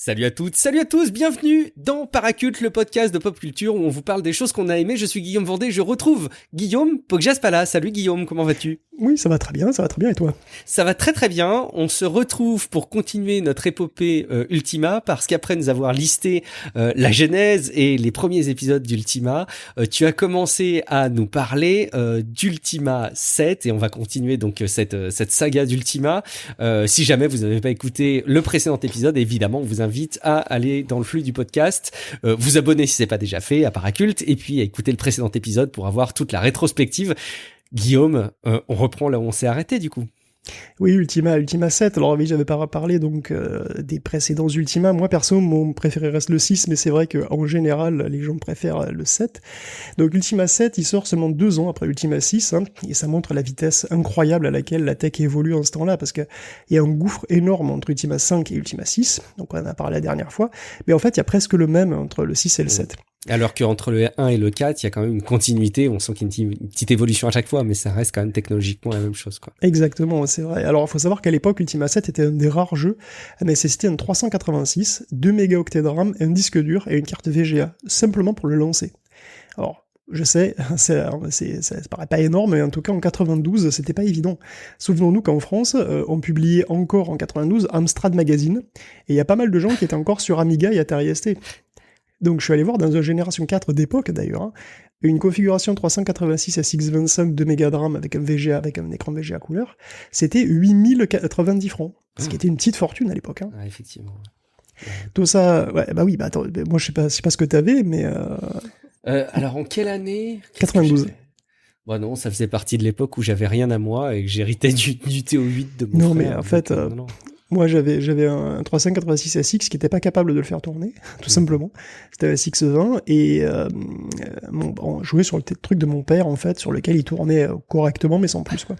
Salut à toutes, salut à tous, bienvenue dans Paraculte, le podcast de pop culture où on vous parle des choses qu'on a aimées. Je suis Guillaume Vendée, je retrouve Guillaume Poggiaspala. Salut Guillaume, comment vas-tu ? Oui, ça va très bien, et toi ? Ça va très très bien, on se retrouve pour continuer notre épopée Ultima, parce qu'après nous avoir listé la genèse et les premiers épisodes d'Ultima, tu as commencé à nous parler d'Ultima 7, et on va continuer donc cette saga d'Ultima. Si jamais vous n'avez pas écouté le précédent épisode, évidemment on vous invite à aller dans le flux du podcast, vous abonner si c'est pas déjà fait à Paraculte, et puis à écouter le précédent épisode pour avoir toute la rétrospective. Guillaume, on reprend là où on s'est arrêté du coup. Oui, Ultima 7, alors oui, j'avais pas parlé donc des précédents Ultima. Moi perso, mon préféré reste le 6, mais c'est vrai qu'en général, les gens préfèrent le 7. Donc Ultima 7, il sort seulement 2 ans après Ultima 6, hein, et ça montre la vitesse incroyable à laquelle la tech évolue en ce temps-là, parce qu'il y a un gouffre énorme entre Ultima 5 et Ultima 6, donc on en a parlé la dernière fois, mais en fait, il y a presque le même entre le 6 et le 7. Alors qu'entre le 1 et le 4, il y a quand même une continuité, on sent qu'il y a une petite évolution à chaque fois, mais ça reste quand même technologiquement la même chose, quoi. Exactement, c'est vrai. Alors, il faut savoir qu'à l'époque, Ultima 7 était un des rares jeux à nécessiter un 386, 2 mégaoctets de RAM, un disque dur et une carte VGA, simplement pour le lancer. Alors, je sais, ça paraît pas énorme, mais en tout cas, en 92, c'était pas évident. Souvenons-nous qu'en France, on publiait encore en 92 Amstrad Magazine, et il y a pas mal de gens qui étaient encore sur Amiga et Atari ST. Donc je suis allé voir dans une génération 4 d'époque d'ailleurs, hein, une configuration 386 SX25 de mégas de RAM avec un VGA, avec un écran VGA couleur, c'était 8090 francs, ce qui était une petite fortune à l'époque. Hein. Ah, effectivement. Tout ça, ouais, bah oui, bah attends, moi je sais pas ce que t'avais, mais... Alors en quelle année ? 92. Bon non, ça faisait partie de l'époque où j'avais rien à moi et que j'héritais du TO8 de mon non, frère. Mais en fait, non. Moi, j'avais un 386 SX qui n'était pas capable de le faire tourner, tout simplement. C'était un SX20, et on jouait sur le truc de mon père, en fait, sur lequel il tournait correctement, mais sans plus, quoi.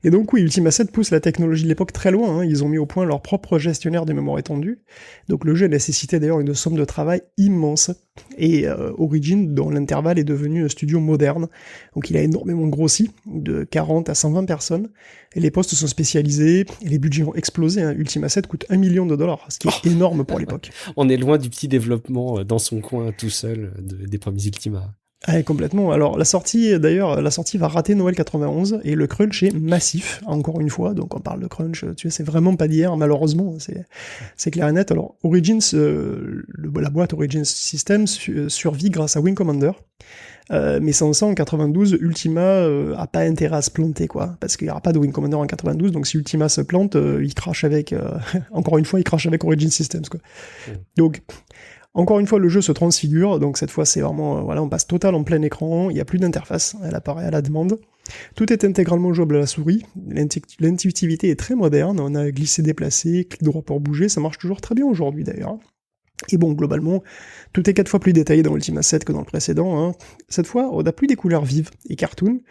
Et donc oui, Ultima 7 pousse la technologie de l'époque très loin, hein. Ils ont mis au point leur propre gestionnaire de mémoire étendue. Donc le jeu nécessitait d'ailleurs une somme de travail immense. Et Origin, dans l'intervalle, est devenu un studio moderne. Donc il a énormément grossi, de 40 à 120 personnes. Et les postes sont spécialisés, et les budgets ont explosé. Hein. Ultima 7 coûte $1 million, ce qui est énorme pour l'époque. On est loin du petit développement dans son coin tout seul des premiers Ultima. Ah, complètement. Alors la sortie va rater Noël 91 et le crunch est massif, encore une fois. Donc on parle de crunch, tu sais, c'est vraiment pas d'hier, malheureusement, c'est clair et net. Alors Origins, la boîte Origins Systems survit grâce à Wing Commander. Mais sans ça, en 92, Ultima a pas intérêt à se planter, quoi, parce qu'il y aura pas de Wing Commander en 92, donc si Ultima se plante, il crache avec, encore une fois, il crache avec Origin Systems, quoi. Donc, encore une fois, le jeu se transfigure, donc cette fois, c'est vraiment, voilà, on passe total en plein écran, il n'y a plus d'interface, elle apparaît à la demande. Tout est intégralement jouable à la souris, l'intuitivité est très moderne, on a glissé-déplacé, clic droit pour bouger, ça marche toujours très bien aujourd'hui, d'ailleurs. Et bon, globalement, tout est 4 fois plus détaillé dans Ultima 7 que dans le précédent. Hein. Cette fois, on n'a plus des couleurs vives et cartoon,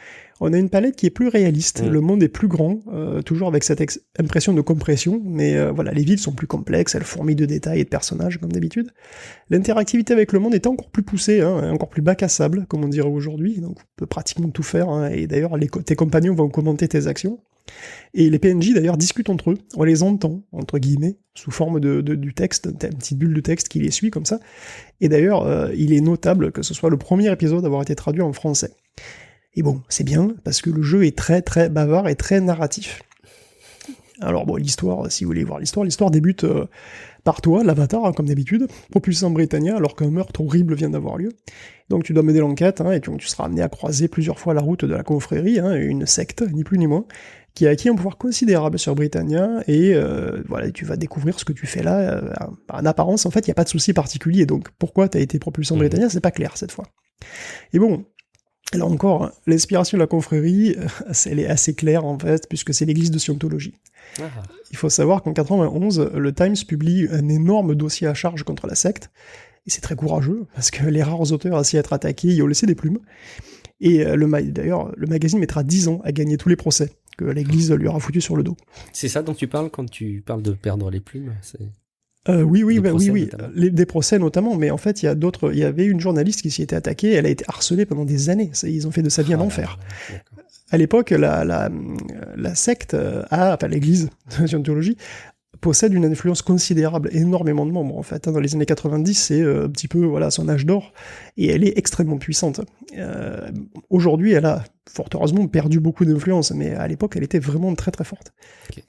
on a une palette qui est plus réaliste, le monde est plus grand, toujours avec cette impression de compression, mais voilà, les villes sont plus complexes, elles fourmillent de détails et de personnages, comme d'habitude. L'interactivité avec le monde est encore plus poussée, hein, encore plus bac à sable, comme on dirait aujourd'hui, donc on peut pratiquement tout faire, hein, et d'ailleurs, tes compagnons vont commenter tes actions. Et les PNJ d'ailleurs discutent entre eux, on les entend, entre guillemets, sous forme du texte, une petite bulle de texte qui les suit comme ça. Et d'ailleurs, il est notable que ce soit le premier épisode à avoir été traduit en français. Et bon, c'est bien, parce que le jeu est très très bavard et très narratif. Alors bon, l'histoire, si vous voulez voir l'histoire débute par toi, l'avatar, hein, comme d'habitude, propulsé en Britannia, alors qu'un meurtre horrible vient d'avoir lieu. Donc tu dois mener l'enquête, hein, et tu seras amené à croiser plusieurs fois la route de la confrérie, hein, une secte, ni plus ni moins, qui a acquis un pouvoir considérable sur Britannia, et voilà, tu vas découvrir ce que tu fais là. En apparence, en fait, il n'y a pas de souci particulier, donc pourquoi tu as été propulsé en Britannia, c'est pas clair cette fois. Et bon, là encore, l'inspiration de la confrérie, elle est assez claire en fait, puisque c'est l'église de Scientologie. Ah. Il faut savoir qu'en 91, le Times publie un énorme dossier à charge contre la secte, et c'est très courageux, parce que les rares auteurs à s'y être attaqués y ont laissé des plumes. Et d'ailleurs, le magazine mettra 10 ans à gagner tous les procès que l'église lui aura foutu sur le dos. C'est ça dont tu parles quand tu parles de perdre les plumes, c'est... Oui, des procès notamment, mais en fait, il y avait une journaliste qui s'y était attaquée, elle a été harcelée pendant des années, ils ont fait de sa vie un enfer. À l'époque, la secte l'église de Scientologie possède une influence considérable, énormément de membres en fait. Dans les années 90, c'est un petit peu voilà son âge d'or, et elle est extrêmement puissante. Aujourd'hui, elle a fort heureusement perdu beaucoup d'influence, mais à l'époque, elle était vraiment très très forte. Okay.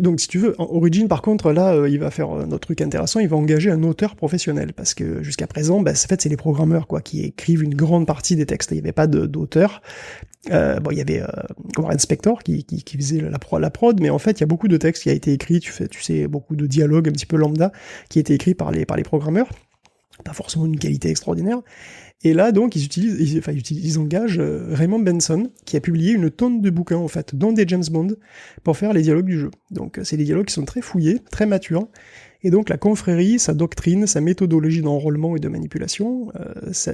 Donc si tu veux, en Origin par contre, là, il va faire un autre truc intéressant, il va engager un auteur professionnel, parce que jusqu'à présent, en fait, c'est les programmeurs quoi, qui écrivent une grande partie des textes, il n'y avait pas d'auteur. Bon, il y avait Warren Spector qui faisait la prod, mais en fait, il y a beaucoup de textes qui a été écrit, tu sais, beaucoup de dialogues un petit peu lambda, qui a été écrit par les programmeurs, pas forcément d'une qualité extraordinaire. Et là, donc, ils engagent Raymond Benson, qui a publié une tonne de bouquins, en fait, dont des James Bond, pour faire les dialogues du jeu. Donc, c'est des dialogues qui sont très fouillés, très matures. Et donc, la confrérie, sa doctrine, sa méthodologie d'enrôlement et de manipulation, sa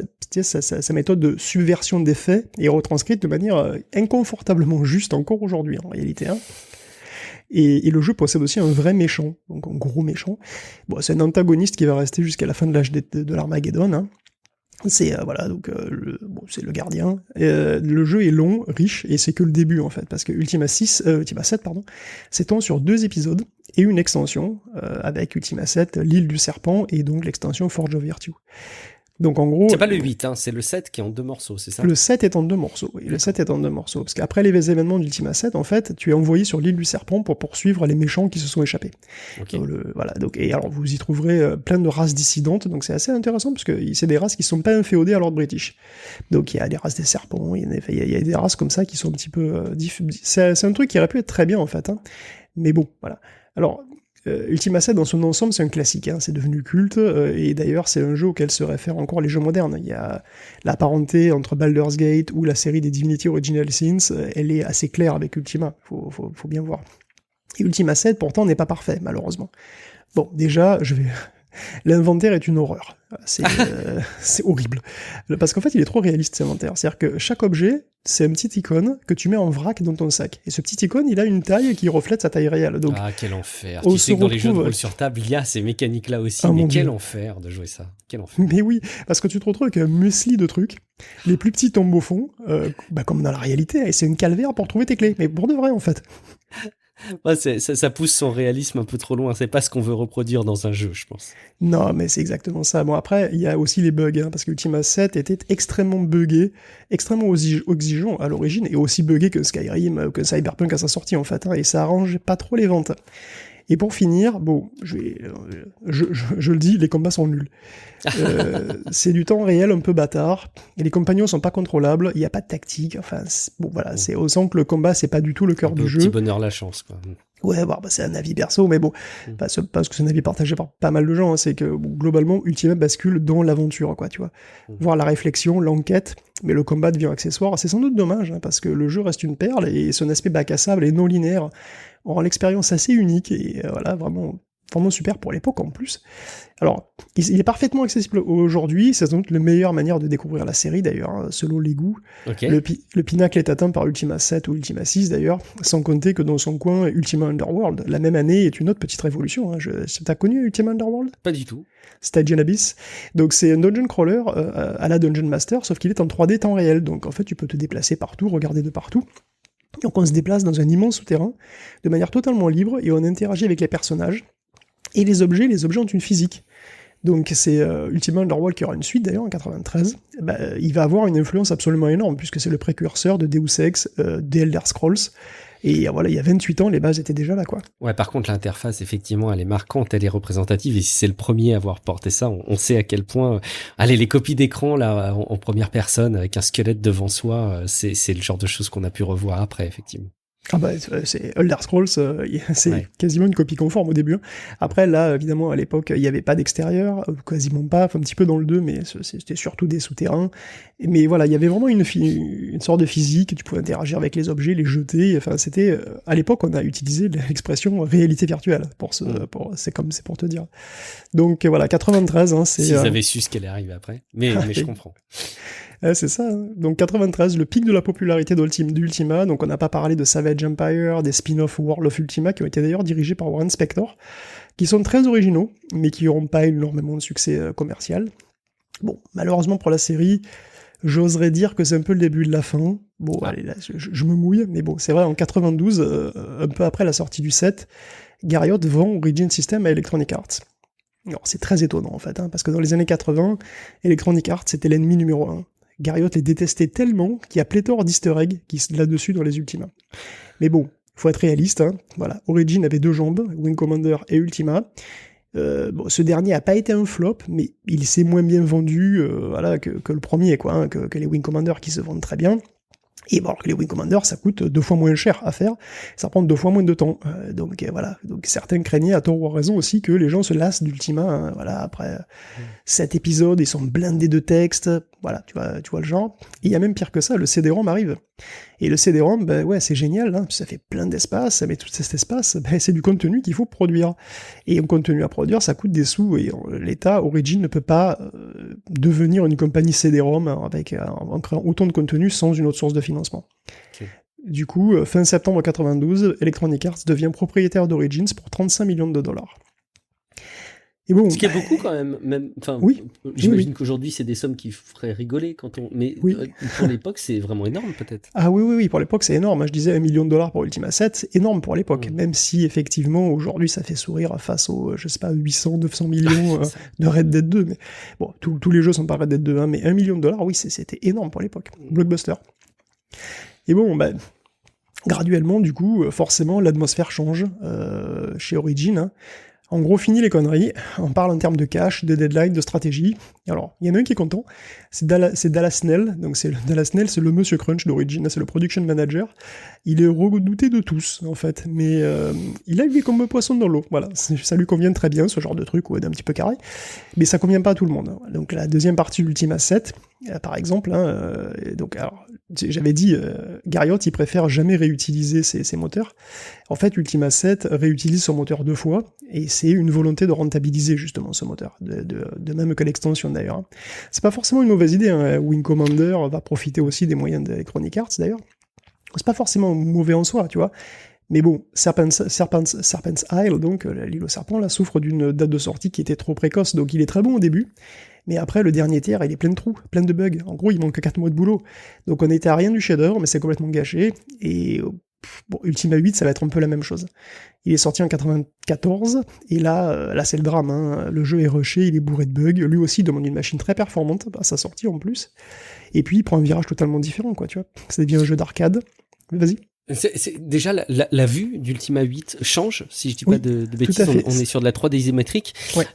méthode de subversion des faits est retranscrite de manière inconfortablement juste encore aujourd'hui, en réalité. Hein. Et le jeu possède aussi un vrai méchant, donc un gros méchant. Bon, c'est un antagoniste qui va rester jusqu'à la fin de l'âge de l'Armageddon, hein. C'est c'est le gardien. Le jeu est long, riche, et c'est que le début en fait, parce que Ultima 7 s'étend sur 2 épisodes et une extension avec Ultima 7, l'île du serpent et donc l'extension Forge of Virtue. Donc en gros... C'est pas le 8, hein, c'est le 7 qui est en 2 morceaux, c'est ça? Le 7 est en 2 morceaux, oui. Le 7 est en 2 morceaux. Parce qu'après les événements d'Ultima 7, en fait, tu es envoyé sur l'île du serpent pour poursuivre les méchants qui se sont échappés. Okay. Voilà. Donc, et alors, vous y trouverez plein de races dissidentes, donc c'est assez intéressant, parce que c'est des races qui sont pas inféodées à l'ordre british. Donc il y a des races des serpents, il y a des races comme ça qui sont un petit peu... c'est un truc qui aurait pu être très bien, en fait. Hein. Mais bon, voilà. Alors... Ultima 7 dans son ensemble c'est un classique, hein, c'est devenu culte, et d'ailleurs c'est un jeu auquel se réfèrent encore les jeux modernes. Il y a la parenté entre Baldur's Gate ou la série des Divinity Original Sins, elle est assez claire avec Ultima, faut bien voir. Et Ultima 7 pourtant n'est pas parfait malheureusement. Bon déjà l'inventaire est une horreur. C'est horrible. Parce qu'en fait, il est trop réaliste, cet inventaire. C'est-à-dire que chaque objet, c'est une petite icône que tu mets en vrac dans ton sac. Et ce petit icône, il a une taille qui reflète sa taille réelle. Donc, quel enfer. Tu sais que dans les jeux de rôle sur table, il y a ces mécaniques-là aussi. Mais quel enfer de jouer ça. Quel enfer. Mais oui, parce que tu te retrouves avec un muesli de trucs. Les plus petits tombent au fond, comme dans la réalité. Et c'est une calvaire pour trouver tes clés. Mais pour de vrai, en fait. Ouais, ça pousse son réalisme un peu trop loin. C'est pas ce qu'on veut reproduire dans un jeu, je pense. Non, mais c'est exactement ça. Bon, après, il y a aussi les bugs, hein, parce que Ultima 7 était extrêmement buggé, extrêmement exigeant à l'origine, et aussi buggé que Skyrim, que Cyberpunk à sa sortie, en fait, hein, et ça arrange pas trop les ventes. Et pour finir, bon, je le dis, les combats sont nuls. C'est du temps réel un peu bâtard, et les compagnons sont pas contrôlables, il n'y a pas de tactique, enfin, bon voilà, on sent que le combat c'est pas du tout le cœur du jeu. Petit bonheur la chance, quoi. Ouais, c'est un avis perso, mais bon, parce que c'est un avis partagé par pas mal de gens, hein, c'est que globalement, Ultima bascule dans l'aventure, quoi, tu vois. Voir la réflexion, l'enquête, mais le combat devient accessoire, c'est sans doute dommage, hein, parce que le jeu reste une perle, et son aspect bac à sable et non linéaire rend l'expérience assez unique, et voilà, vraiment super pour l'époque en plus. Alors, il est parfaitement accessible aujourd'hui, c'est sans doute la meilleure manière de découvrir la série d'ailleurs, hein, selon les goûts. Okay. Le pinacle est atteint par Ultima 7 ou Ultima 6 d'ailleurs, sans compter que dans son coin, Ultima Underworld, la même année, est une autre petite révolution. Hein. T'as connu Ultima Underworld ? Pas du tout. Stygian Abyss. Donc c'est un dungeon crawler à la Dungeon Master, sauf qu'il est en 3D temps réel, donc en fait tu peux te déplacer partout, regarder de partout. Donc on se déplace dans un immense souterrain, de manière totalement libre, et on interagit avec les personnages. Et les objets ont une physique. Donc c'est Ultima Underworld qui aura une suite d'ailleurs en 93. Il va avoir une influence absolument énorme puisque c'est le précurseur de Deus Ex, des Elder Scrolls. Et voilà, il y a 28 ans, les bases étaient déjà là, quoi. Ouais, par contre, l'interface, effectivement, elle est marquante, elle est représentative. Et si c'est le premier à avoir porté ça, on sait à quel point... Allez, les copies d'écran, là, en première personne, avec un squelette devant soi, c'est le genre de choses qu'on a pu revoir après, effectivement. Ah c'est Elder Scrolls, c'est quasiment une copie conforme au début. Après, là, évidemment, à l'époque, il n'y avait pas d'extérieur, quasiment pas, un petit peu dans le 2, mais c'était surtout des souterrains. Mais voilà, il y avait vraiment une sorte de physique, tu pouvais interagir avec les objets, les jeter, enfin, c'était... À l'époque, on a utilisé l'expression réalité virtuelle, c'est pour te dire. Donc voilà, 93, hein, c'est... S'ils avaient su ce qu'elle est arrivée après, mais je comprends. C'est ça. Hein. Donc 93, le pic de la popularité d'Ultima. Donc on n'a pas parlé de Savage Empire, des spin-off World of Ultima qui ont été d'ailleurs dirigés par Warren Spector, qui sont très originaux, mais qui n'auront pas énormément de succès commercial. Bon, malheureusement pour la série, J'oserais dire que c'est un peu le début de la fin. Bon, allez, là, je me mouille, mais bon, c'est vrai, en 92, un peu après la sortie du 7, Garriott vend Origin System à Electronic Arts. Alors, c'est très étonnant, en fait, parce que dans les années 80, Electronic Arts, c'était l'ennemi numéro 1. Garriott les détestait tellement qu'il y a pléthore d'easter eggs là-dessus dans les Ultima. Mais bon, faut être réaliste, voilà. Origin avait 2 jambes, Wing Commander et Ultima. Bon, ce dernier a pas été un flop, mais il s'est moins bien vendu voilà, que le premier, quoi, que les Wing Commander qui se vendent très bien. Et bon, alors que les Wing Commander, ça coûte 2 fois moins cher à faire, ça prend 2 fois moins de temps. Donc voilà, donc certains craignaient à tort ou à raison aussi que les gens se lassent d'Ultima, voilà, après 7 épisodes, ils sont blindés de textes, voilà, tu vois le genre. Et il y a même pire que ça, le CD-ROM arrive. Et le CD-ROM, ben ouais, c'est génial, ça fait plein d'espace, ça met tout cet espace, ben c'est du contenu qu'il faut produire. Et un contenu à produire, ça coûte des sous, et l'État, Origin, ne peut pas devenir une compagnie CD-ROM avec, en créant autant de contenu sans une autre source de financement. Okay. Du coup, fin septembre 92, Electronic Arts devient propriétaire d'Origins pour 35 millions de dollars. Et bon, ce qui est beaucoup quand même, enfin, oui, j'imagine qu'aujourd'hui c'est des sommes qui feraient rigoler mais pour l'époque c'est vraiment énorme peut-être. Ah oui, pour l'époque c'est énorme. Je disais $1 million pour Ultima 7, c'est énorme pour l'époque. Même si effectivement aujourd'hui ça fait sourire face aux, je sais pas, 800, 900 millions de Red Dead 2. Mais bon, tous les jeux sont pas Red Dead 2, mais $1 million, oui, c'était énorme pour l'époque. Blockbuster. Et bon, graduellement, du coup, forcément, l'atmosphère change chez Origin. En gros, fini les conneries, on parle en termes de cash, de deadline, de stratégie. Alors, il y en a un qui est content, c'est Dallas Snell, donc Dallas Snell, c'est le monsieur crunch d'Origin, c'est le production manager. Il est redouté de tous, en fait, mais il a eu comme poisson dans l'eau, voilà, ça lui convient très bien, ce genre de truc, ouais, d'un petit peu carré, mais ça convient pas à tout le monde. Donc la deuxième partie d'Ultima 7, par exemple, donc alors, j'avais dit, Garriott, il préfère jamais réutiliser ses moteurs. En fait, Ultima 7 réutilise son moteur 2 fois, et c'est une volonté de rentabiliser justement ce moteur, de même que l'extension d'ailleurs. C'est pas forcément une mauvaise idée, Wing Commander va profiter aussi des moyens d'Electronic Arts d'ailleurs. C'est pas forcément mauvais en soi, tu vois. Mais bon, Serpent's Isle, donc l'île au serpent, là, souffre d'une date de sortie qui était trop précoce, donc il est très bon au début. Mais après, le dernier tiers, il est plein de trous, plein de bugs. En gros, il manque 4 mois de boulot. Donc on était à rien du chef-d'œuvre, mais c'est complètement gâché. Et bon, Ultima 8, ça va être un peu la même chose. Il est sorti en 94, et là c'est le drame. Le jeu est rushé, il est bourré de bugs. Lui aussi demande une machine très performante à sa sortie en plus. Et puis il prend un virage totalement différent, quoi, tu vois. Ça devient un jeu d'arcade. Mais vas-y. Déjà, la vue d'Ultima 8 change, si je dis pas de bêtises, on est sur de la 3D isométrique. Ouais.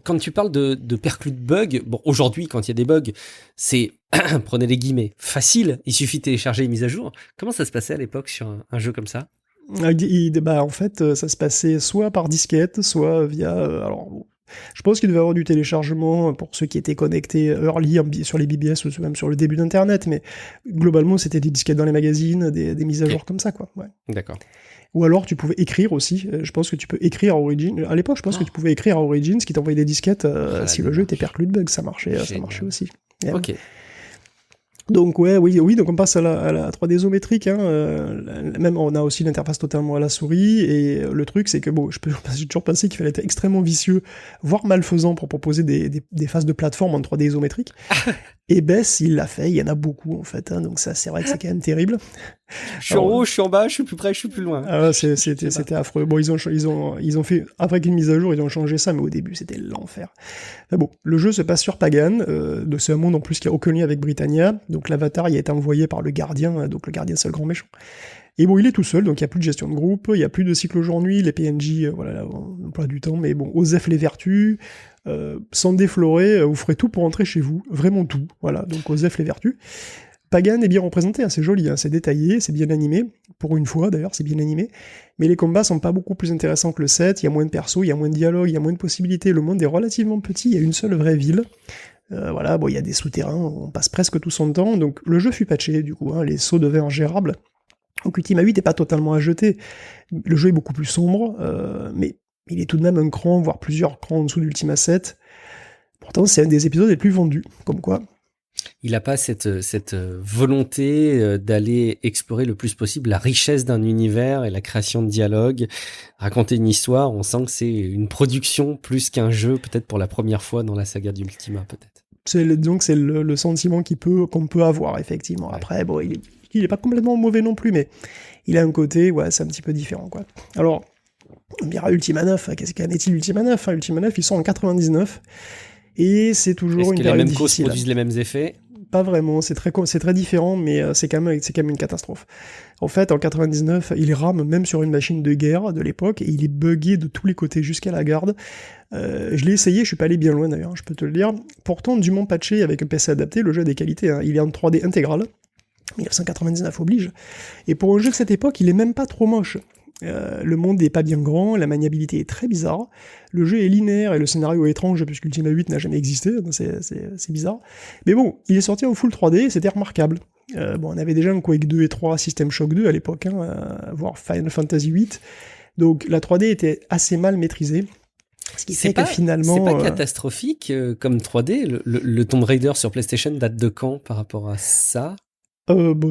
Quand tu parles de perclus de bugs, bon, aujourd'hui, quand il y a des bugs, c'est, prenez les guillemets, facile, il suffit de télécharger les mises à jour. Comment ça se passait à l'époque sur un jeu comme ça ? En fait, ça se passait soit par disquette, soit via... je pense qu'il devait y avoir du téléchargement pour ceux qui étaient connectés early sur les BBS ou même sur le début d'Internet, mais globalement, c'était des disquettes dans les magazines, des mises à jour comme ça, quoi. Ouais. D'accord. Ou alors, tu pouvais écrire aussi. Je pense que tu peux écrire à Origin. À l'époque, je pense que tu pouvais écrire à Origin, ce qui t'envoyait des disquettes si le jeu était perclus de bugs. Ça marchait aussi. Ok. Donc donc on passe à la 3D isométrique, même on a aussi l'interface totalement à la souris, et le truc c'est que bon, j'ai toujours pensé qu'il fallait être extrêmement vicieux, voire malfaisant pour proposer des phases de plateforme en 3D isométrique, et Bess il l'a fait, il y en a beaucoup en fait, donc ça c'est vrai que c'est quand même terrible. Je suis en haut, je suis en bas, je suis plus près, je suis plus loin. Ah, c'était affreux. Bon, ils ont fait, après une mise à jour, ils ont changé ça, mais au début, c'était l'enfer. Enfin bon, le jeu se passe sur Pagan, c'est un monde en plus qui a aucun lien avec Britannia, donc l'avatar, il a été envoyé par le gardien, donc le gardien c'est le grand méchant. Et bon, il est tout seul, donc il n'y a plus de gestion de groupe, il n'y a plus de cycle jour-nuit, les PNJ, voilà, on pas du temps, mais bon, Osef les vertus, sans déflorer, vous ferez tout pour rentrer chez vous, vraiment tout, voilà, donc Osef les vertus. Pagan est bien représenté, c'est joli, c'est détaillé, c'est bien animé, pour une fois d'ailleurs, c'est bien animé, mais les combats sont pas beaucoup plus intéressants que le 7, il y a moins de persos, il y a moins de dialogue, il y a moins de possibilités, le monde est relativement petit, il y a une seule vraie ville, voilà, bon, il y a des souterrains, on passe presque tout son temps, donc le jeu fut patché, du coup, les sauts devenaient ingérables, donc Ultima 8 n'est pas totalement à jeter, le jeu est beaucoup plus sombre, mais il est tout de même un cran, voire plusieurs crans en dessous d'Ultima 7, pourtant c'est un des épisodes les plus vendus, comme quoi... Il n'a pas cette volonté d'aller explorer le plus possible la richesse d'un univers et la création de dialogues, raconter une histoire. On sent que c'est une production plus qu'un jeu, peut-être pour la première fois dans la saga d'Ultima, peut-être. Disons que c'est le sentiment qu'on peut avoir, effectivement. Ouais. Après, bon, il est pas complètement mauvais non plus, mais il a un côté, ouais, c'est un petit peu différent, quoi. Alors, on dira Ultima 9, qu'en est-il Ultima 9 Ultima 9, ils sont en 99, et c'est toujours Est-ce une que les période mêmes causes difficile. produisent les mêmes effets? Pas vraiment, c'est très différent, mais c'est quand même une catastrophe. En fait, en 99, il rame même sur une machine de guerre de l'époque, et il est buggé de tous les côtés jusqu'à la garde. Je l'ai essayé, je suis pas allé bien loin d'ailleurs, je peux te le dire. Pourtant, dûment patché avec un PC adapté, le jeu a des qualités, hein. Il est en 3D intégral, 1999 oblige. Et pour un jeu de cette époque, il est même pas trop moche. Le monde n'est pas bien grand, la maniabilité est très bizarre, le jeu est linéaire et le scénario est étrange puisqu'Ultima 8 n'a jamais existé, c'est bizarre. Mais bon, il est sorti en full 3D, c'était remarquable. On avait déjà un Quake 2 et 3, System Shock 2 à l'époque, voire Final Fantasy 8, donc la 3D était assez mal maîtrisée. Ce qui fait que finalement... C'est pas catastrophique comme 3D, le Tomb Raider sur PlayStation date de quand par rapport à ça?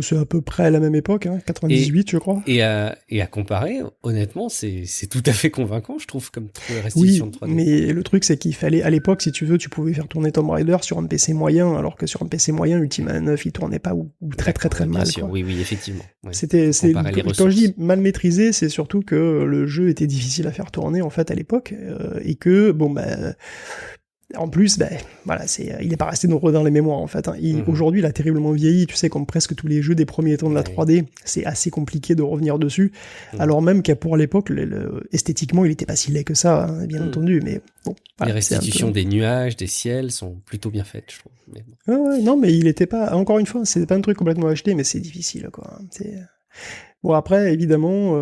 C'est à peu près à la même époque, 98 je crois. Et à comparer, honnêtement, c'est tout à fait convaincant, je trouve, comme restitution de 3D. Oui, mais le truc c'est qu'il fallait, à l'époque, si tu veux, tu pouvais faire tourner Tomb Raider sur un PC moyen, alors que sur un PC moyen, Ultima 9, il tournait pas ou très mal. Bien sûr, quoi. Oui, effectivement. Ouais. Quand je dis mal maîtrisé, c'est surtout que le jeu était difficile à faire tourner, en fait, à l'époque, et que, en plus, voilà, il n'est pas resté nombreux dans les mémoires, en fait. Aujourd'hui, il a terriblement vieilli. Tu sais, comme presque tous les jeux des premiers temps de la 3D, c'est assez compliqué de revenir dessus. Alors même qu'à pour l'époque, esthétiquement, il n'était pas si laid que ça, bien entendu. Mais bon, voilà, les restitutions des nuages, des ciels sont plutôt bien faites, je trouve. Mais bon. Non, mais il n'était pas. Encore une fois, c'est pas un truc complètement acheté, mais c'est difficile, quoi. Bon, après, évidemment,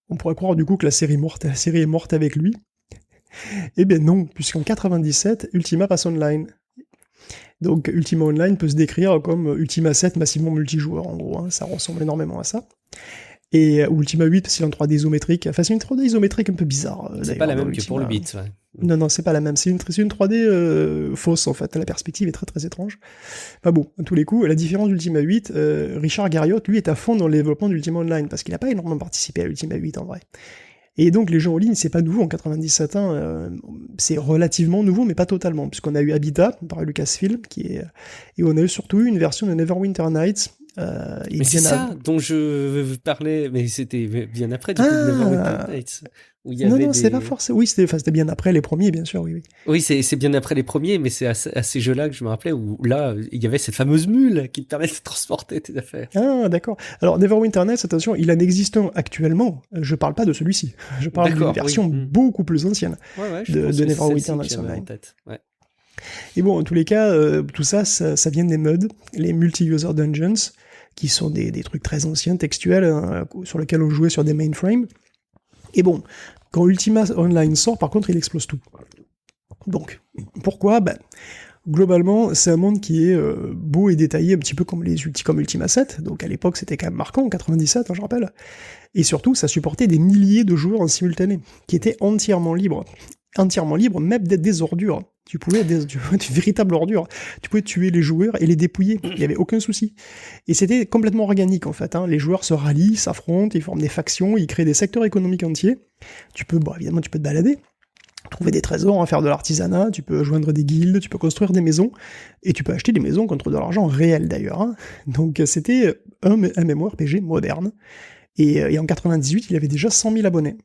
on pourrait croire du coup que la série est morte avec lui. Eh bien non, puisqu'en 97, Ultima passe online. Donc Ultima Online peut se décrire comme Ultima 7 massivement multijoueur, en gros, ça ressemble énormément à ça. Et Ultima 8, c'est en 3D isométrique, enfin c'est une 3D isométrique un peu bizarre. C'est pas la même que pour le 8, ouais. Non, c'est pas la même, c'est une 3D fausse en fait, la perspective est très très étrange. Pas bon, à tous les coups, la différence d'Ultima 8, Richard Garriott, lui, est à fond dans le développement d'Ultima Online, parce qu'il n'a pas énormément participé à Ultima 8 en vrai. Et donc les jeux en ligne, c'est pas nouveau en 97, c'est relativement nouveau, mais pas totalement, puisqu'on a eu Habitat par Lucasfilm, et on a eu surtout une version de Neverwinter Nights. Mais c'est ça dont je parlais, mais c'était bien après du coup de Neverwinter Nights. Non, c'était pas forcément. Oui, c'était bien après les premiers, bien sûr, oui. Oui, c'est bien après les premiers, mais c'est à ces jeux-là que je me rappelais où là, il y avait cette fameuse mule qui te permet de transporter tes affaires. Ah, d'accord. Alors, Neverwinter Nights, attention, il en existe un actuellement. Je parle pas de celui-ci. Je parle d'une version beaucoup plus ancienne de Neverwinter Nights Online. Ouais. Et bon, en tous les cas, tout ça vient des mods, les multi-user dungeons, qui sont des trucs très anciens, textuels, sur lesquels on jouait sur des mainframes. Et bon, quand Ultima Online sort, par contre, il explose tout. Donc, pourquoi ? Globalement, c'est un monde qui est beau et détaillé, un petit peu comme Ultima 7, donc à l'époque, c'était quand même marquant, en 97, je rappelle. Et surtout, ça supportait des milliers de joueurs en simultané, qui étaient entièrement libres, même d'être des ordures. Tu pouvais être une véritable ordure. Tu pouvais tuer les joueurs et les dépouiller. Il n'y avait aucun souci. Et c'était complètement organique, en fait. Les joueurs se rallient, s'affrontent, ils forment des factions, ils créent des secteurs économiques entiers. Évidemment, tu peux te balader, trouver des trésors, faire de l'artisanat, tu peux joindre des guildes, tu peux construire des maisons, et tu peux acheter des maisons contre de l'argent réel, d'ailleurs. Donc, c'était un MMORPG moderne. Et en 98, il avait déjà 100 000 abonnés.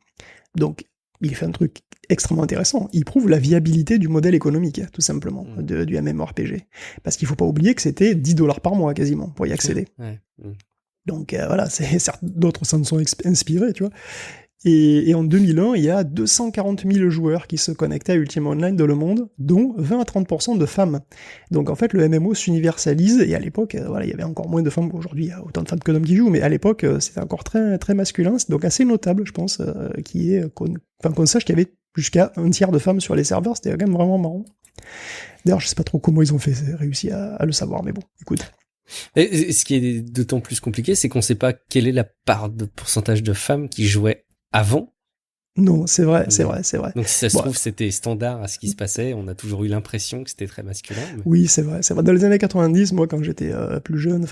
Donc, il fait un truc extrêmement intéressant. Il prouve la viabilité du modèle économique, tout simplement, du MMORPG. Parce qu'il faut pas oublier que c'était $10 par mois, quasiment, pour y accéder. Donc voilà, certes, d'autres s'en sont inspirés, tu vois. Et en 2001, il y a 240 000 joueurs qui se connectaient à Ultima Online dans le monde, dont 20 à 30% de femmes. Donc en fait, le MMO s'universalise, et à l'époque, il y avait encore moins de femmes qu'aujourd'hui, il y a autant de femmes que d'hommes qui jouent, mais à l'époque, c'était encore très, très masculin, c'est donc assez notable, je pense, qu'on sache qu'il y avait jusqu'à un tiers de femmes sur les serveurs, c'était quand même vraiment marrant. D'ailleurs, je sais pas trop comment ils ont réussi à le savoir, mais bon, écoute. Et ce qui est d'autant plus compliqué, c'est qu'on sait pas quelle est la part de pourcentage de femmes qui jouaient avant. Non, c'est vrai. Donc si ça se trouve, c'était standard à ce qui se passait, on a toujours eu l'impression que c'était très masculin. Mais... Oui, c'est vrai. Dans les années 90, moi, quand j'étais plus jeune,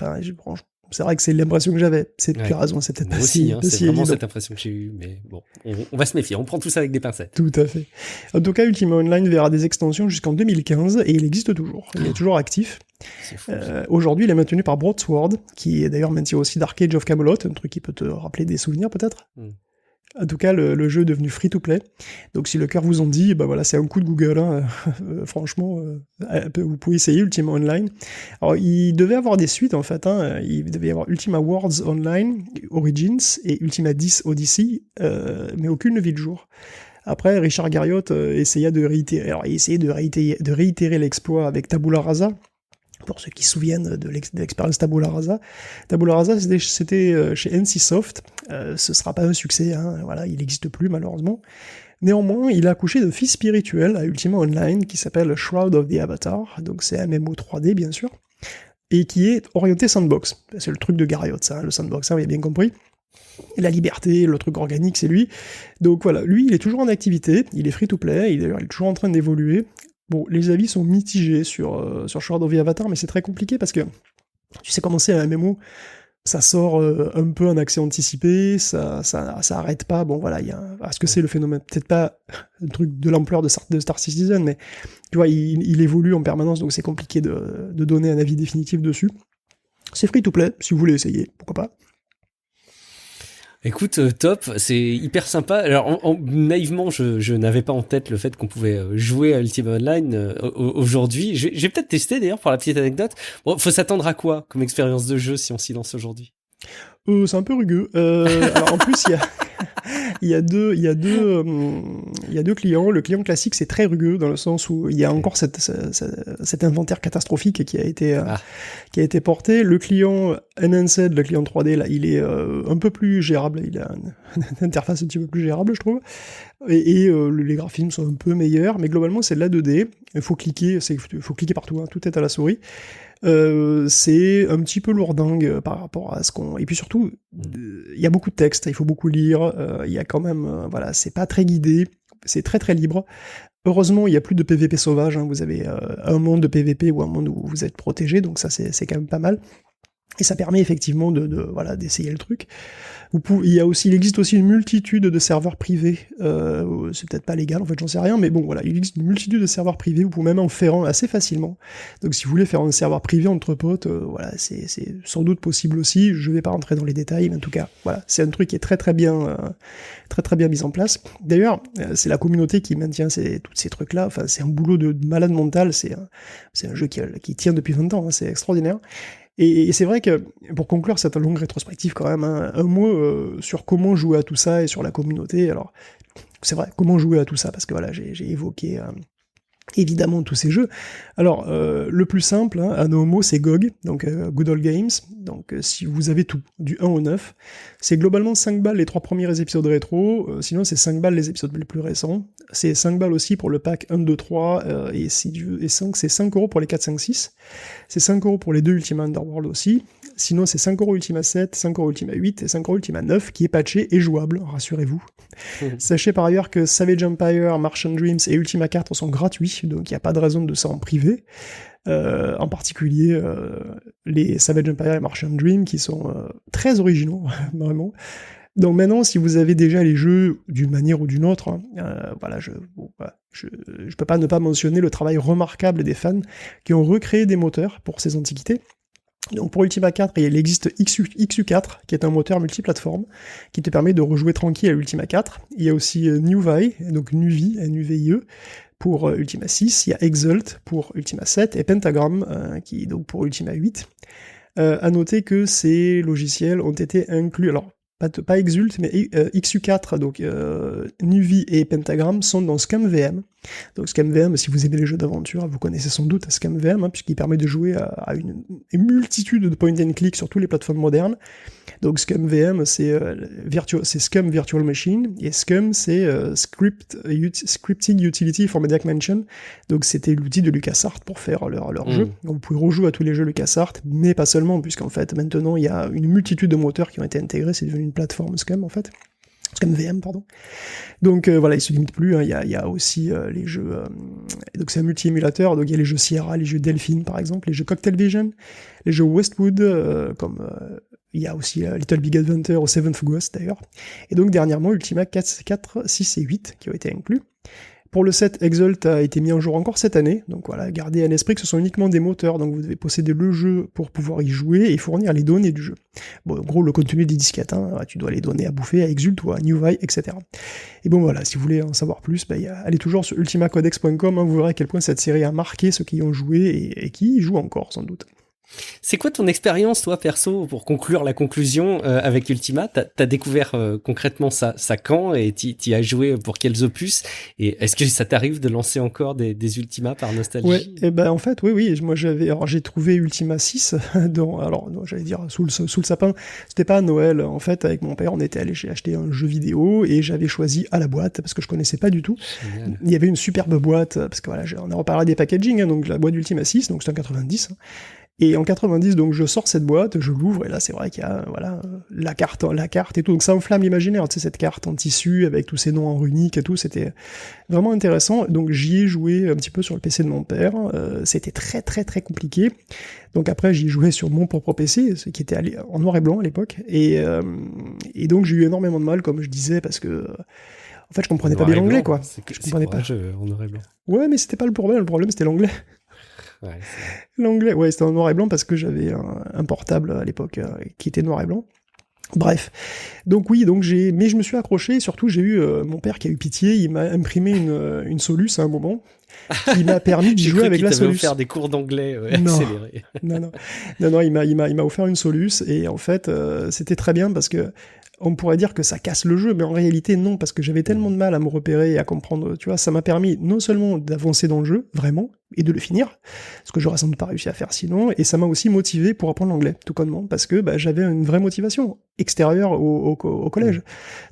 C'est vrai que c'est l'impression que j'avais. C'est Ouais. tu as raison, c'est peut-être Moi pas aussi, si, hein, pas c'est si vraiment évident. cette impression que j'ai eue, mais bon, on va se méfier, on prend tout ça avec des pincettes. Tout à fait. En tout cas, Ultima Online verra des extensions jusqu'en 2015 et il existe toujours. Il est toujours actif. C'est fou. Ça. Aujourd'hui, il est maintenu par Broadsword, qui est d'ailleurs maintient aussi Dark Age of Camelot, un truc qui peut te rappeler des souvenirs peut-être. En tout cas, le jeu est devenu free-to-play. Donc si le cœur vous en dit, bah voilà, c'est un coup de Google. Hein. Franchement, vous pouvez essayer Ultima Online. Alors, il devait avoir des suites en fait. Hein. Il devait y avoir Ultima Worlds Online, Origins et Ultima 10 Odyssey, mais aucune ne vit le jour. Après, Richard Garriott essaya de réitérer. Alors, il essayait de réitérer l'exploit avec Tabula Rasa. Pour ceux qui se souviennent de l'expérience Tabula Rasa. Tabula Rasa, c'était chez NCSoft. Ce sera pas un succès, hein. Voilà, il n'existe plus malheureusement. Néanmoins, il a accouché d'un fils spirituel à Ultima Online qui s'appelle Shroud of the Avatar. Donc c'est un MMO 3D bien sûr. Et qui est orienté sandbox. C'est le truc de Garriott, ça, hein, le sandbox, hein, vous avez bien compris. La liberté, le truc organique, c'est lui. Donc voilà, lui, il est toujours en activité, il est free-to-play, il est toujours en train d'évoluer. Bon, les avis sont mitigés sur Shroud of the Avatar, mais c'est très compliqué parce que tu sais comment c'est un MMO, ça sort un peu en accès anticipé, ça arrête pas. Bon voilà, est-ce que c'est le phénomène, peut-être pas un truc de l'ampleur de Star Citizen, mais tu vois, il évolue en permanence, donc c'est compliqué de donner un avis définitif dessus. C'est free-to-play, si vous voulez essayer, pourquoi pas. Écoute, top, c'est hyper sympa. Alors, naïvement, je n'avais pas en tête le fait qu'on pouvait jouer à Ultima Online aujourd'hui. J'ai peut-être testé d'ailleurs pour la petite anecdote. Bon, faut s'attendre à quoi comme expérience de jeu si on s'y lance aujourd'hui? C'est un peu rugueux. Alors en plus, il y a deux clients. Le client classique, c'est très rugueux dans le sens où il y a encore cet inventaire catastrophique qui a été porté. Le client Enhanced, le client 3D, là, il est un peu plus gérable. Il a une interface un petit peu plus gérable, je trouve. Et les graphismes sont un peu meilleurs, mais globalement, c'est de la 2D. Il faut cliquer partout, hein, tout est à la souris. C'est un petit peu lourdingue par rapport à ce qu'on... Et puis surtout, il y a beaucoup de texte, il faut beaucoup lire, il y a quand même... voilà, c'est pas très guidé, c'est très très libre. Heureusement, il n'y a plus de PVP sauvage, hein, vous avez un monde de PVP ou un monde où vous êtes protégé, donc ça c'est quand même pas mal. Et ça permet effectivement d'essayer le truc. Il existe aussi une multitude de serveurs privés. C'est peut-être pas légal, en fait, j'en sais rien, mais bon, voilà, il existe une multitude de serveurs privés. Vous pouvez même en faire un assez facilement. Donc, si vous voulez faire un serveur privé entre potes, voilà, c'est sans doute possible aussi. Je vais pas rentrer dans les détails, mais en tout cas, voilà, c'est un truc qui est très très bien mis en place. D'ailleurs, c'est la communauté qui maintient tous ces trucs-là. Enfin, c'est un boulot de malade mental. C'est un jeu qui tient depuis 20 ans. Hein, c'est extraordinaire. Et c'est vrai que, pour conclure cette longue rétrospective quand même, hein, un mot sur comment jouer à tout ça et sur la communauté. Alors, c'est vrai, comment jouer à tout ça, parce que voilà, j'ai évoqué évidemment tous ces jeux. Alors, le plus simple, hein, à nos mots, c'est GOG, donc Good Old Games. Donc, si vous avez tout, du 1 au 9, c'est globalement 5 balles les 3 premiers épisodes rétro, sinon c'est 5 balles les épisodes les plus récents. C'est 5 balles aussi pour le pack 1, 2, 3, et 5, c'est 5 euros pour les 4, 5, 6. C'est 5 euros pour les 2 Ultima Underworld aussi. Sinon, c'est 5 euros Ultima 7, 5 euros Ultima 8 et 5 euros Ultima 9, qui est patché et jouable, rassurez-vous. Sachez par ailleurs que Savage Empire, Martian Dreams et Ultima 4 sont gratuits, donc il n'y a pas de raison de ça en privé. En particulier les Savage Empire et Martian Dreams qui sont très originaux, vraiment. Donc maintenant, si vous avez déjà les jeux d'une manière ou d'une autre, hein, voilà, je peux pas ne pas mentionner le travail remarquable des fans qui ont recréé des moteurs pour ces antiquités. Donc pour Ultima 4, il existe XU4, qui est un moteur multiplateforme, qui te permet de rejouer tranquille à Ultima 4. Il y a aussi Nuvie, donc Nuvie, N-U-V-I-E, pour Ultima 6. Il y a Exult pour Ultima 7, et Pentagram, qui donc pour Ultima 8. À noter que ces logiciels ont été inclus... Alors, pas Exult, mais XU4, donc Nuvie et Pentagram sont dans ScumVM. Donc ScumVM, si vous aimez les jeux d'aventure, vous connaissez sans doute ScumVM, hein, puisqu'il permet de jouer à une multitude de point and click sur toutes les plateformes modernes. Donc ScumVM, c'est Scum Virtual Machine, et Scum, c'est Scripting Utility for Media Mansion. Donc c'était l'outil de LucasArts pour faire leur jeu. Donc vous pouvez rejouer à tous les jeux LucasArts, mais pas seulement, puisqu'en fait maintenant il y a une multitude de moteurs qui ont été intégrés, c'est devenu une plateforme Scum en fait. MVM, pardon. Donc voilà, il se limite plus, hein. Il y a aussi les jeux... donc c'est un multi-émulateur, donc il y a les jeux Sierra, les jeux Delphine par exemple, les jeux Cocktail Vision, les jeux Westwood, comme... il y a aussi Little Big Adventure au Seventh Ghost d'ailleurs. Et donc dernièrement, Ultima 4, 6 et 8 qui ont été inclus. Pour le set, Exalt a été mis en jour encore cette année, donc voilà, gardez à l'esprit que ce sont uniquement des moteurs, donc vous devez posséder le jeu pour pouvoir y jouer et fournir les données du jeu. Bon, en gros, le contenu des disquettes, hein, tu dois les donner à bouffer à Exult ou à Newvi, etc. Et bon voilà, si vous voulez en savoir plus, allez toujours sur ultimacodex.com, hein, vous verrez à quel point cette série a marqué ceux qui y ont joué et qui y jouent encore, sans doute. C'est quoi ton expérience, toi, perso, pour conclure la conclusion avec Ultima? T'as découvert concrètement ça quand, et t'y as joué pour quels opus? Et est-ce que ça t'arrive de lancer encore des Ultima par nostalgie? Ouais, et ben en fait, oui, moi j'ai trouvé Ultima 6 j'allais dire sous le sapin. C'était pas à Noël, en fait, avec mon père, on était allé acheter un jeu vidéo et j'avais choisi à la boîte parce que je connaissais pas du tout. Génial. Il y avait une superbe boîte parce que voilà, on a reparlé des packaging, hein, donc la boîte d'Ultima 6, donc c'est en 90. Et en 90, donc je sors cette boîte, je l'ouvre, et là c'est vrai qu'il y a la carte et tout, donc ça enflamme l'imaginaire, tu sais, cette carte en tissu avec tous ces noms en runique et tout, c'était vraiment intéressant. Donc j'y ai joué un petit peu sur le PC de mon père, c'était très très très compliqué. Donc après j'y ai joué sur mon propre PC, ce qui était en noir et blanc à l'époque, et donc j'ai eu énormément de mal, comme je disais, parce que en fait je comprenais pas bien l'anglais, quoi. Je comprenais pas. En noir et blanc. Ouais, mais c'était pas le problème c'était l'anglais. Ouais, l'anglais, ouais, c'était en noir et blanc parce que j'avais un portable à l'époque qui était noir et blanc. Bref, donc oui, mais je me suis accroché, et surtout j'ai eu mon père qui a eu pitié, il m'a imprimé une Solus à un moment, qui m'a permis de jouer avec la Solus. J'ai offert des cours d'anglais accélérés. Non, il m'a offert une Solus, et en fait, c'était très bien parce que on pourrait dire que ça casse le jeu, mais en réalité non, parce que j'avais tellement de mal à me repérer et à comprendre, tu vois, ça m'a permis non seulement d'avancer dans le jeu, vraiment, et de le finir, ce que j'aurais sans doute pas réussi à faire sinon, et ça m'a aussi motivé pour apprendre l'anglais, tout connement, parce que j'avais une vraie motivation extérieure au collège.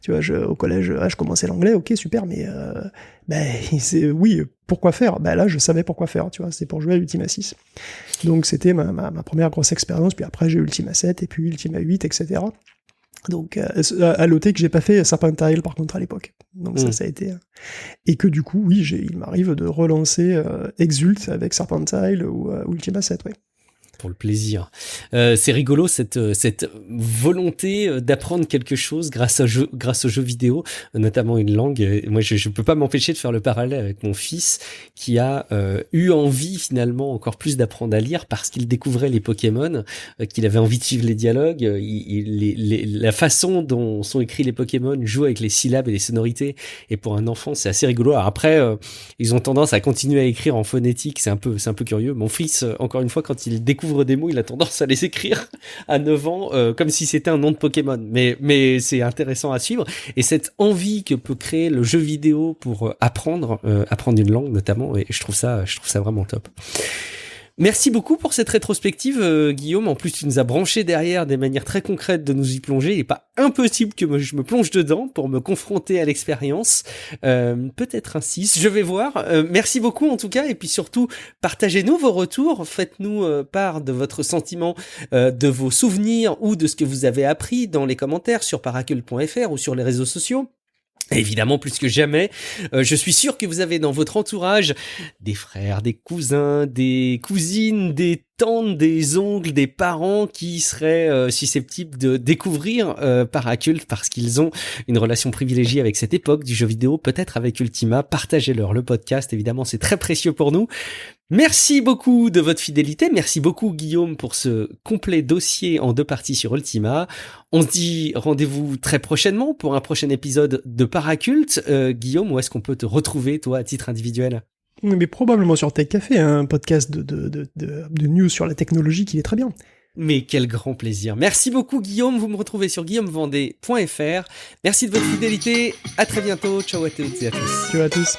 Tu vois, au collège, je commençais l'anglais, ok, super, mais oui, pourquoi faire? Là, je savais pourquoi faire, tu vois, c'est pour jouer à Ultima 6. Donc c'était ma première grosse expérience, puis après j'ai Ultima 7, et puis Ultima 8, etc., donc à noter que j'ai pas fait Serpentile par contre à l'époque, donc ça a été et que du coup oui il m'arrive de relancer Exult avec Serpentile ou Ultima 7, ouais. Pour le plaisir. C'est rigolo cette volonté d'apprendre quelque chose grâce aux jeux vidéo, notamment une langue. Moi, je peux pas m'empêcher de faire le parallèle avec mon fils qui a eu envie finalement encore plus d'apprendre à lire parce qu'il découvrait les Pokémon, qu'il avait envie de suivre les dialogues. La façon dont sont écrits les Pokémon joue avec les syllabes et les sonorités. Et pour un enfant, c'est assez rigolo. Alors après, ils ont tendance à continuer à écrire en phonétique. C'est un peu curieux. Mon fils, encore une fois, quand il découvre des mots, il a tendance à les écrire à 9 ans comme si c'était un nom de Pokémon. Mais c'est intéressant à suivre. Et cette envie que peut créer le jeu vidéo pour apprendre une langue notamment, et je trouve ça vraiment top. Merci beaucoup pour cette rétrospective, Guillaume. En plus, tu nous as branché derrière des manières très concrètes de nous y plonger. Il n'est pas impossible que je me plonge dedans pour me confronter à l'expérience. Peut-être un 6, je vais voir. Merci beaucoup en tout cas. Et puis surtout, partagez-nous vos retours. Faites-nous part de votre sentiment, de vos souvenirs ou de ce que vous avez appris dans les commentaires sur paracle.fr ou sur les réseaux sociaux. Évidemment, plus que jamais, je suis sûr que vous avez dans votre entourage des frères, des cousins, des cousines, des tantes, des oncles, des parents qui seraient susceptibles de découvrir Paracult parce qu'ils ont une relation privilégiée avec cette époque du jeu vidéo, peut-être avec Ultima. Partagez-leur le podcast, évidemment, c'est très précieux pour nous. Merci beaucoup de votre fidélité. Merci beaucoup, Guillaume, pour ce complet dossier en 2 parties sur Ultima. On se dit rendez-vous très prochainement pour un prochain épisode de Paracult. Guillaume, où est-ce qu'on peut te retrouver, toi, à titre individuel ? Mais probablement sur Tech Café, un podcast de news sur la technologie qui est très bien. Mais quel grand plaisir. Merci beaucoup, Guillaume. Vous me retrouvez sur guillaumevendée.fr. Merci de votre fidélité. À très bientôt. Ciao à toutes et à tous. Ciao à tous.